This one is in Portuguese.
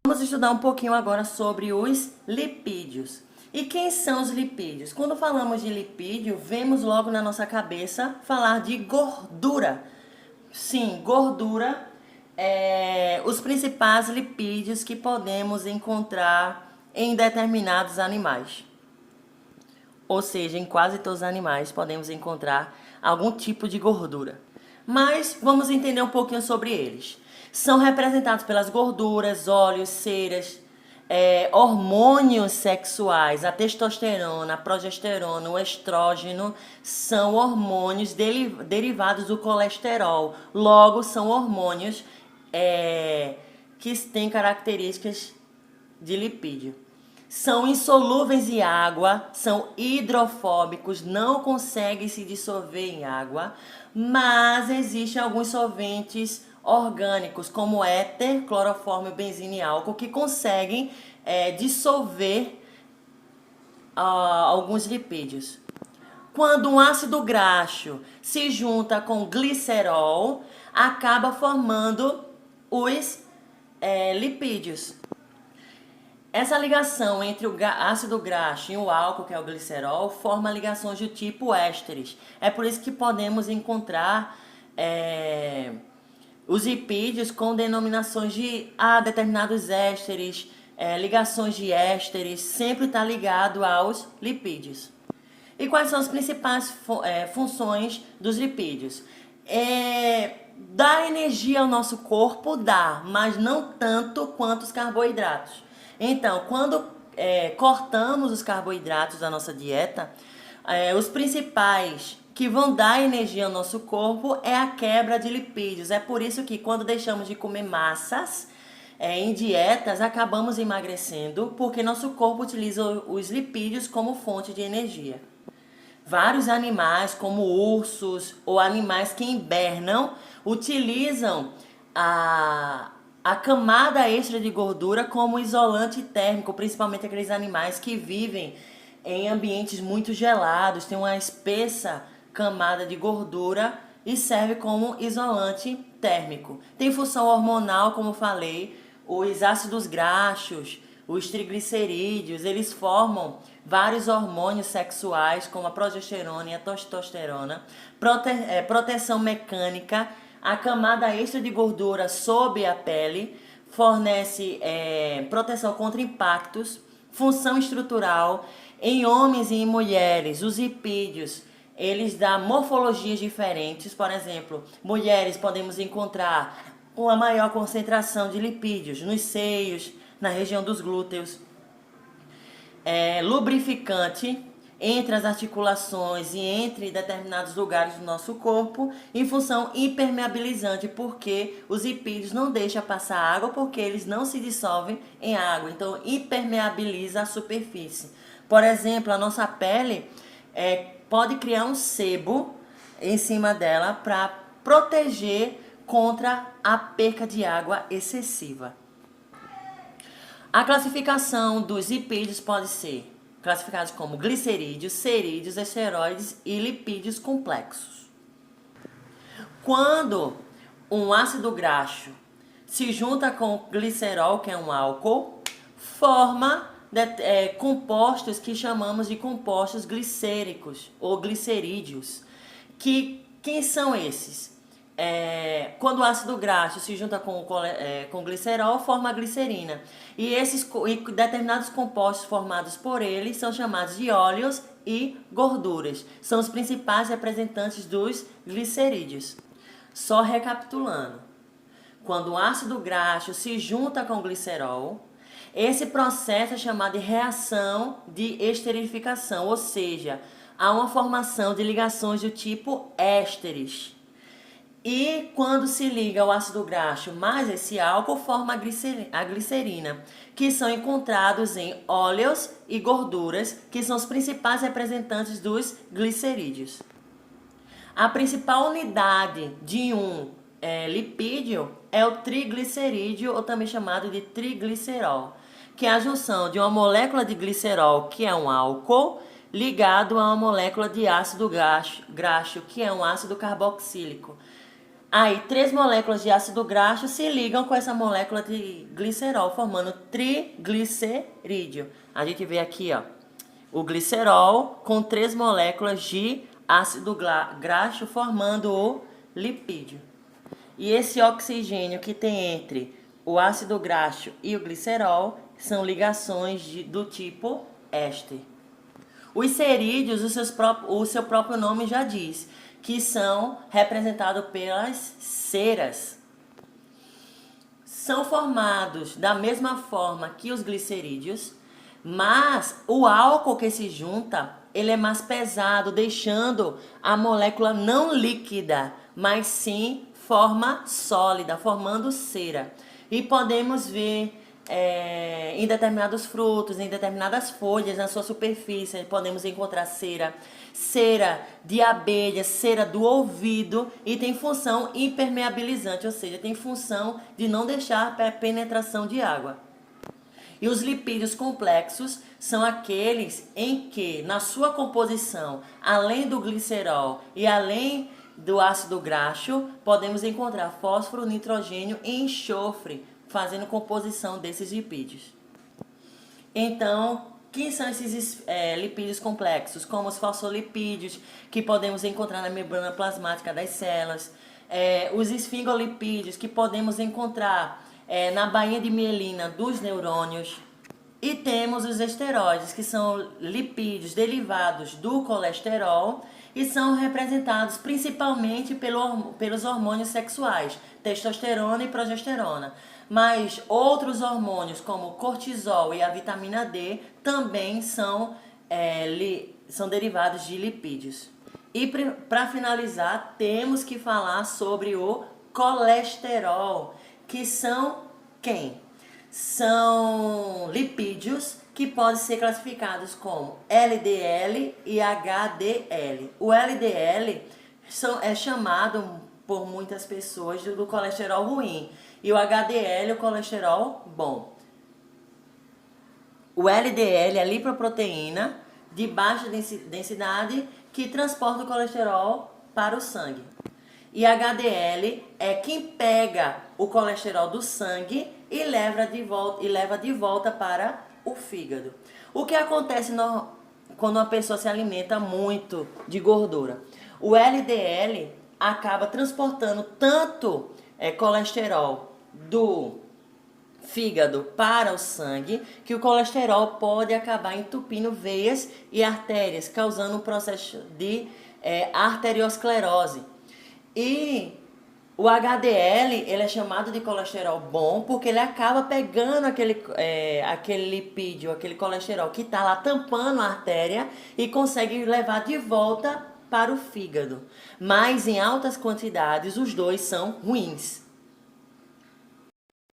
Vamos estudar um pouquinho agora sobre os lipídios. E quem são os lipídios? Quando falamos de lipídio, vemos logo na nossa cabeça falar de gordura. Sim, gordura é os principais lipídios que podemos encontrar em determinados animais. Ou seja, em quase todos os animais podemos encontrar algum tipo de gordura. Mas vamos entender um pouquinho sobre eles. São representados pelas gorduras, óleos, ceras, hormônios sexuais, a testosterona, a progesterona, o estrógeno, são hormônios derivados do colesterol. Logo, são hormônios que têm características de lipídio. São insolúveis em água, são hidrofóbicos, não conseguem se dissolver em água, mas existem alguns solventes orgânicos, como éter, clorofórmio, benzina e álcool, que conseguem dissolver alguns lipídios. Quando um ácido graxo se junta com glicerol, acaba formando os lipídios. Essa ligação entre o ácido graxo e o álcool, que é o glicerol, forma ligações do tipo ésteres. É por isso que podemos encontrar os lipídios com denominações de determinados ésteres, ligações de ésteres, sempre está ligado aos lipídios. E quais são as principais funções dos lipídios? Dar energia ao nosso corpo, dá, mas não tanto quanto os carboidratos. Então, quando cortamos os carboidratos da nossa dieta, os principais que vão dar energia ao nosso corpo é a quebra de lipídios. É por isso que quando deixamos de comer massas em dietas, acabamos emagrecendo, porque nosso corpo utiliza os lipídios como fonte de energia. Vários animais, como ursos ou animais que hibernam, utilizam a camada extra de gordura como isolante térmico, principalmente aqueles animais que vivem em ambientes muito gelados, tem uma espessa camada de gordura e serve como isolante térmico. Tem função hormonal, como falei, os ácidos graxos, os triglicerídeos, eles formam vários hormônios sexuais, como a progesterona e a testosterona, proteção mecânica. A camada extra de gordura sob a pele fornece proteção contra impactos, função estrutural. Em homens e em mulheres, os lipídios, eles dão morfologias diferentes. Por exemplo, mulheres podemos encontrar uma maior concentração de lipídios nos seios, na região dos glúteos. Lubrificante entre as articulações e entre determinados lugares do nosso corpo, em função impermeabilizante, porque os lipídios não deixam passar água, porque eles não se dissolvem em água, então impermeabiliza a superfície. Por exemplo, a nossa pele pode criar um sebo em cima dela para proteger contra a perca de água excessiva. A classificação dos lipídios pode ser classificados como glicerídeos, cerídeos, esteroides e lipídios complexos. Quando um ácido graxo se junta com glicerol, que é um álcool, forma compostos que chamamos de compostos glicéricos ou glicerídeos. Quem são esses? Quando o ácido graxo se junta com glicerol, forma a glicerina. E determinados compostos formados por ele são chamados de óleos e gorduras. São os principais representantes dos glicerídeos. Só recapitulando. Quando o ácido graxo se junta com o glicerol, esse processo é chamado de reação de esterificação, ou seja, há uma formação de ligações do tipo ésteres. E quando se liga o ácido graxo mais esse álcool, forma a glicerina, que são encontrados em óleos e gorduras, que são os principais representantes dos glicerídeos. A principal unidade de um lipídio é o triglicerídeo, ou também chamado de triglicerol, que é a junção de uma molécula de glicerol, que é um álcool, ligado a uma molécula de ácido graxo, que é um ácido carboxílico. Aí, 3 moléculas de ácido graxo se ligam com essa molécula de glicerol, formando triglicerídeo. A gente vê aqui, ó, o glicerol com 3 moléculas de ácido graxo formando o lipídio. E esse oxigênio que tem entre o ácido graxo e o glicerol são ligações do tipo éster. Os cerídeos, o seu próprio nome já diz, que são representados pelas ceras. São formados da mesma forma que os glicerídeos, mas o álcool que se junta, ele é mais pesado, deixando a molécula não líquida, mas sim forma sólida, formando cera. E podemos ver em determinados frutos, em determinadas folhas, na sua superfície, podemos encontrar cera de abelha, cera do ouvido, e tem função impermeabilizante, ou seja, tem função de não deixar penetração de água. E os lipídios complexos são aqueles em que, na sua composição, além do glicerol e além do ácido graxo, podemos encontrar fósforo, nitrogênio e enxofre, fazendo composição desses lipídios. Então, quem são esses lipídios complexos? Como os fosfolipídios, que podemos encontrar na membrana plasmática das células, os esfingolipídios, que podemos encontrar na bainha de mielina dos neurônios. E temos os esteroides, que são lipídios derivados do colesterol e são representados principalmente pelos hormônios sexuais, testosterona e progesterona. Mas outros hormônios, como o cortisol e a vitamina D, também são derivados de lipídios. E para finalizar, temos que falar sobre o colesterol, que são quem? São lipídios que podem ser classificados como LDL e HDL. O LDL é chamado por muitas pessoas do colesterol ruim e o HDL, o colesterol bom. O LDL é a lipoproteína de baixa densidade que transporta o colesterol para o sangue. E HDL é quem pega o colesterol do sangue e leva de volta para o fígado. O que acontece quando uma pessoa se alimenta muito de gordura? O LDL acaba transportando tanto colesterol do fígado para o sangue, que o colesterol pode acabar entupindo veias e artérias, causando um processo de arteriosclerose. E o HDL, ele é chamado de colesterol bom porque ele acaba pegando aquele lipídio, aquele colesterol que está lá tampando a artéria e consegue levar de volta para o fígado. Mas em altas quantidades, os dois são ruins.